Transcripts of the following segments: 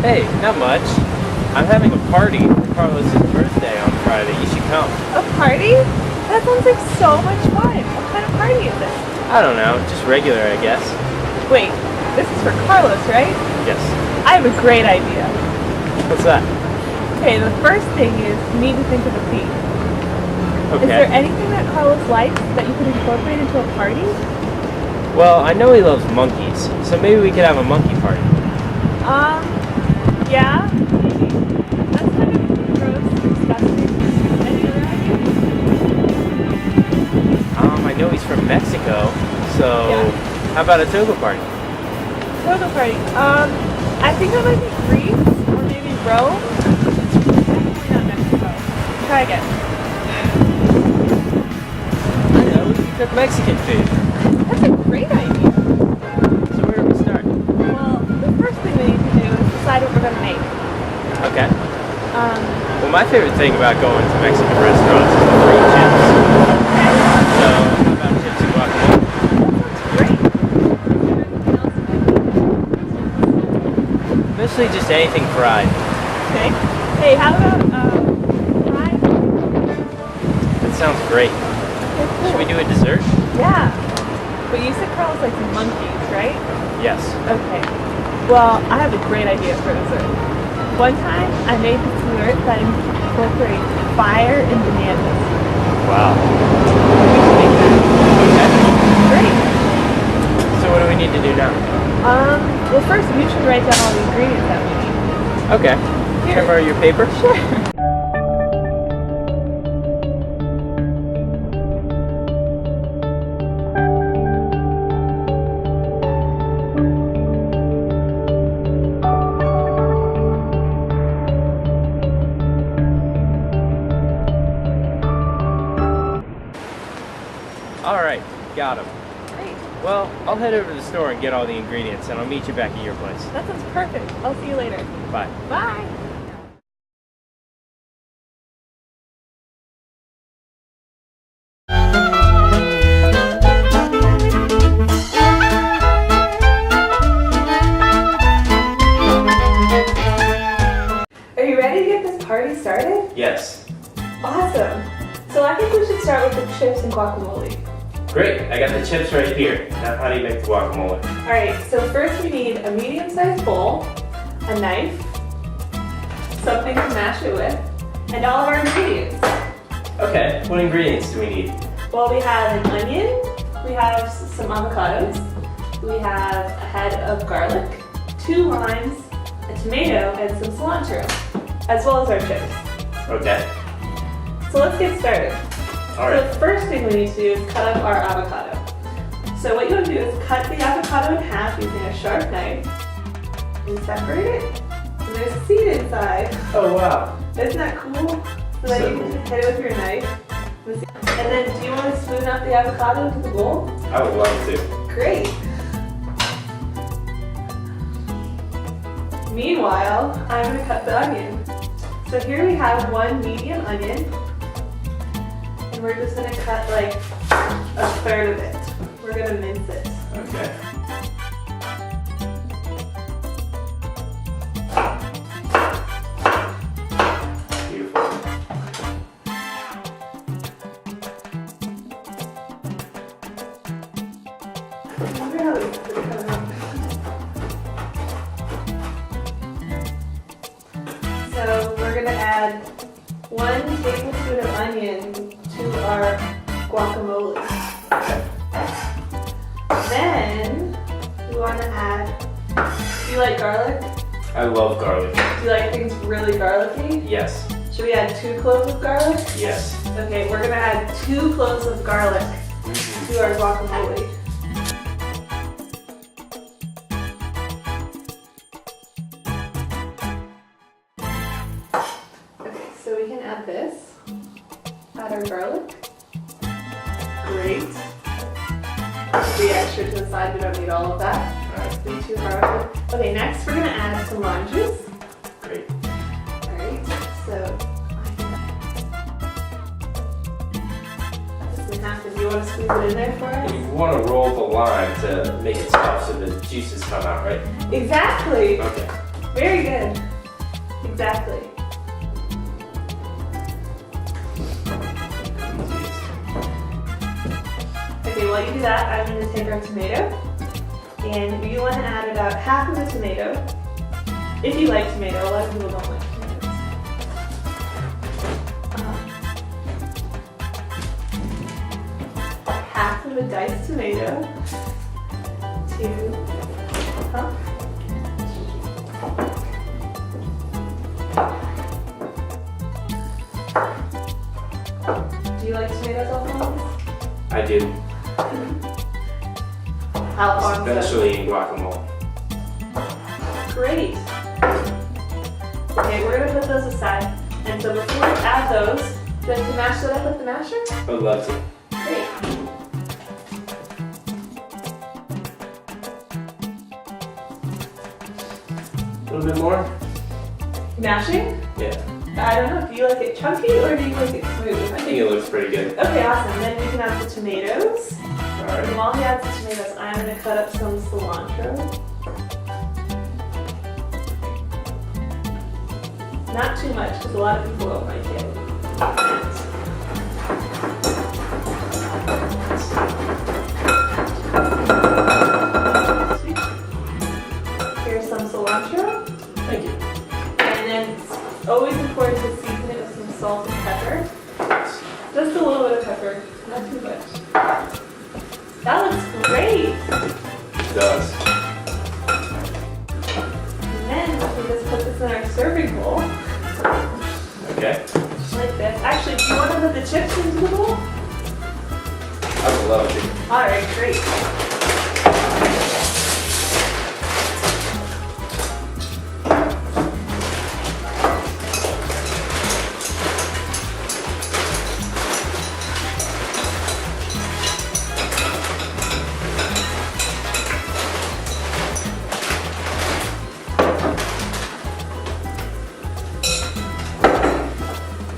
Hey, not much. I'm having a party for Carlos's birthday on Friday. You should come. A party? That sounds like so much fun. What kind of party is it? I don't know, just regular, I guess. Wait, this is for Carlos, right? Yes. I have a great idea. What's that? Okay, the first thing is you need to think of a theme. Okay. Is there anything that Carlos likes that you could incorporate into a party? Well, I know he loves monkeys, so maybe we could have a monkey party. Yeah, maybe. That's kind of gross, disgusting. Any other ideas? I know he's from Mexico, so Yeah. how about a toga party? Toga party. I think that might be Greece or maybe Rome. Definitely not Mexico. Try again. I know, we could cook Mexican food. That's a great idea. So where do we start? Well, the first thing we need to do is decide what we're going to make. Okay. Um, Well, my favorite thing about going to Mexican restaurants is the free chips. So, how about chips and guacamole? great. Mostly just anything fried. Okay. Hey, how about fried? That sounds great. Okay, cool. Should we do a dessert? Yeah. But you said Carlos likes monkeys, right? Yes. Okay. Well, I have a great idea for dessert. One time, I made this dessert that incorporates fire and bananas. Wow. We should make that. Great. So what do we need to do now? Well, first you should write down all the ingredients that we need. Okay. Can I borrow your paper? Sure. Alright, got him. Great. Well, I'll head over to the store and get all the ingredients, and I'll meet you back at your place. That sounds perfect. I'll see you later. Bye. Bye. Are you ready to get this party started? Yes. Awesome. So I think we should start with the chips and guacamole. Great, I got the chips right here. Now how do you make the guacamole? Alright, so first we need a medium-sized bowl, a knife, something to mash it with, and all of our ingredients. Okay, what ingredients do we need? Well, we have an onion, we have some avocados, we have a head of garlic, 2 limes, a tomato, and some cilantro, as well as our chips. Okay. So let's get started. Alright. So the first thing we need to do is cut up our avocado. So what you want to do is cut the avocado in half using a sharp knife and separate it. And there's a seed inside. Oh wow. Isn't that cool? So then you can just hit it with your knife. And then do you want to spoon out the avocado into the bowl? I would love to. Great. Meanwhile, I'm going to cut the onion. So here we have 1 medium onion. And we're just going to cut like a third of it. We're going to mince it. Okay. Beautiful. I wonder how this is coming out. So we're going to add 1 tablespoon of onion to our guacamole. Okay. Then we want to add, do you like garlic? I love garlic. Do you like things really garlicky? Yes. Should we add 2 cloves of garlic? Yes. Okay, we're going to add 2 cloves of garlic to our guacamole. Okay, so we can add this. Add our garlic. Great. The extra to the side, we don't need all of that. That's be too hard. Okay, next we're gonna add some lime juice. Great. Alright, so this in half. Do you want to squeeze it in there for us? You want to roll the lime to make it soft so the juices come out, right? Exactly. Okay. Very good. Exactly. Okay, while you do that, I'm going to take our tomato, and you want to add about half of the tomato. If you like tomato, a lot of people don't like tomatoes. Half of a diced tomato to Do you like tomatoes, Alphonse? I do. Alphonse. Especially in guacamole. Great. Okay, we're gonna put those aside. And so before we add those, do you like to mash that up with the masher? I would love to. Great. A little bit more? Mashing? Yeah. I don't know. Do you like it chunky or do you like it smooth? I think it looks pretty good. Okay, awesome. Then we can add the tomatoes. And Alright. while he adds the tomatoes, I'm going to cut up some cilantro. Not too much, because a lot of people don't like it. Sweet. Here's some cilantro. Thank you. And then it's always important to season it with some salt and pepper. Just a little bit of pepper, not too much. That looks great! It does. And then we just put this in our serving bowl, Okay. just like this. Actually, do you want to put the chips into the bowl? I would love to. Alright, great.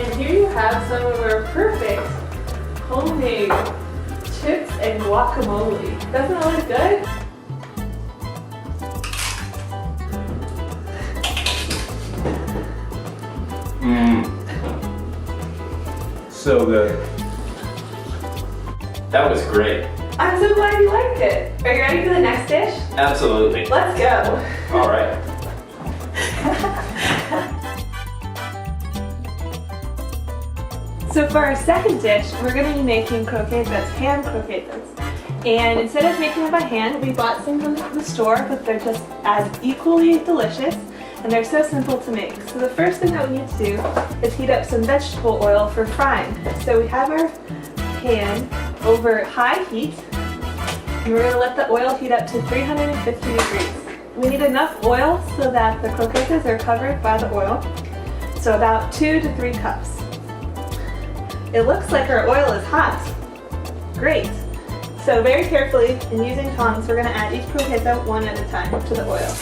And here you have some of our perfect homemade chips and guacamole. Doesn't it look good? Mmm. So good. That was great. I'm so glad you liked it. Are you ready for the next dish? Absolutely. Let's go. Alright. So for our second dish, we're going to be making croquetas, hand croquetas. And instead of making them by hand, we bought some from the store, but they're just as equally delicious, and they're so simple to make. So the first thing that we need to do is heat up some vegetable oil for frying. So we have our pan over high heat, and we're going to let the oil heat up to 350 degrees. We need enough oil so that the croquetas are covered by the oil, so about 2 to 3 cups. It looks like our oil is hot. Great. So very carefully, and using tongs, we're going to add each croqueta one at a time to the oil.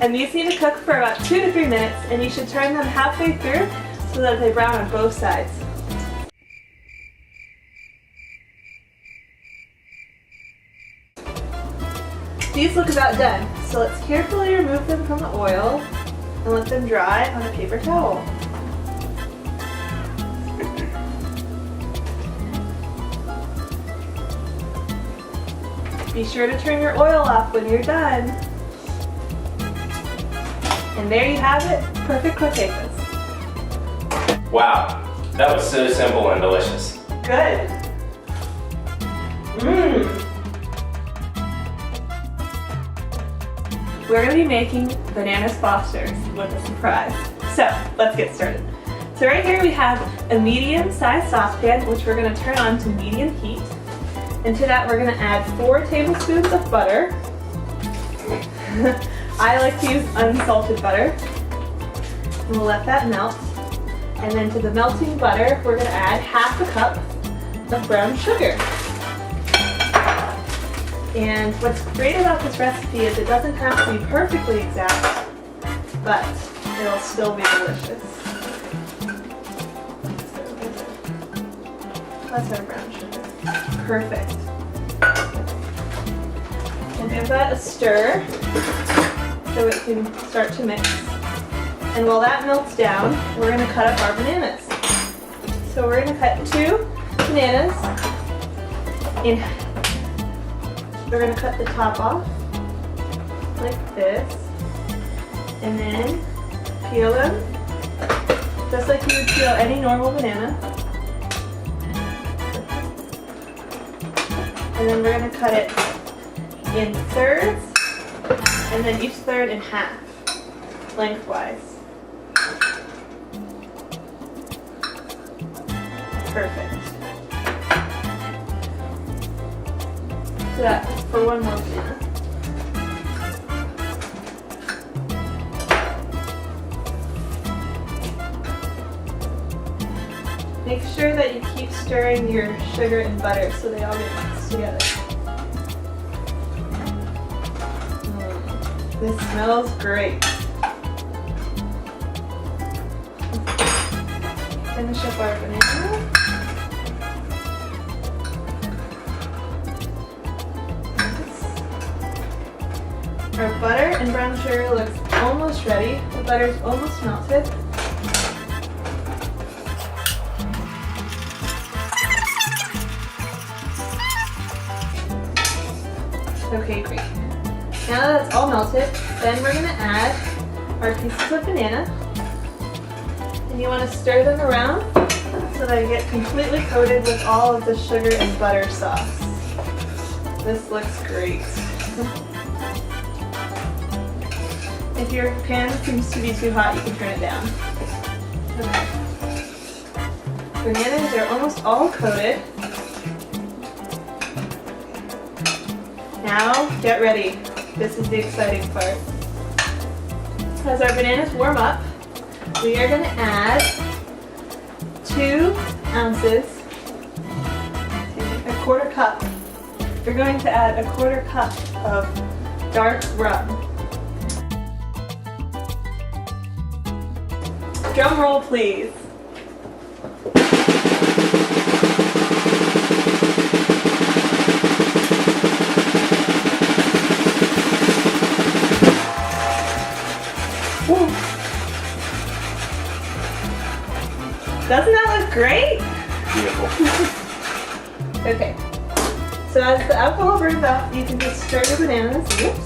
And these need to cook for about 2 to 3 minutes, and you should turn them halfway through so that they brown on both sides. These look about done, so let's carefully remove them from the oil and let them dry on a paper towel. Be sure to turn your oil off when you're done. And there you have it, perfect croquetas. Wow. That was so simple and delicious. Good. Mmm. We're going to be making bananas Fosters with a surprise. So let's get started. So right here we have a medium-sized saucepan, which we're going to turn on to medium heat. And to that we're going to add 4 tablespoons of butter. I like to use unsalted butter. And we'll let that melt. And then to the melting butter, we're going to add half a cup of brown sugar. And what's great about this recipe is it doesn't have to be perfectly exact, but it'll still be delicious. Let's our brown sugar. Perfect. We'll give that a stir so it can start to mix. And while that melts down, we're going to cut up our bananas. So we're going to cut 2 bananas in. We're going to cut the top off like this, and then peel them just like you would peel any normal banana. And then we're going to cut it in thirds, and then each third in half, lengthwise. Perfect. So that's for one more banana. Make sure that you keep stirring your sugar and butter so they all get mixed together. This smells great. Finish up our banana. Our butter and brown sugar looks almost ready. The butter's almost melted. Okay, great. Now that that's all melted, then we're going to add our pieces of banana. And you want to stir them around so that you get completely coated with all of the sugar and butter sauce. This looks great. If your pan seems to be too hot, you can turn it down. Okay. Bananas are almost all coated. Now, get ready. This is the exciting part. As our bananas warm up, we are going to add 2 ounces, a quarter cup. You're going to add a quarter cup of dark rum. Drum roll, please. Woo. Doesn't that look great? Beautiful. Okay. So as the alcohol burns off, you can just stir your bananas. Whoops.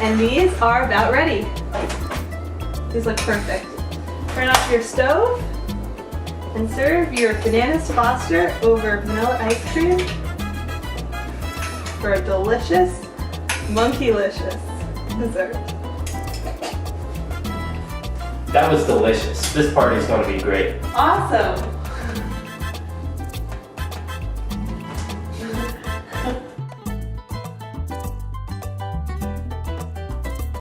And these are about ready. These look perfect. Turn off your stove and serve your bananas Foster over vanilla ice cream for a delicious, monkeylicious dessert. That was delicious. This party's going to be great. Awesome!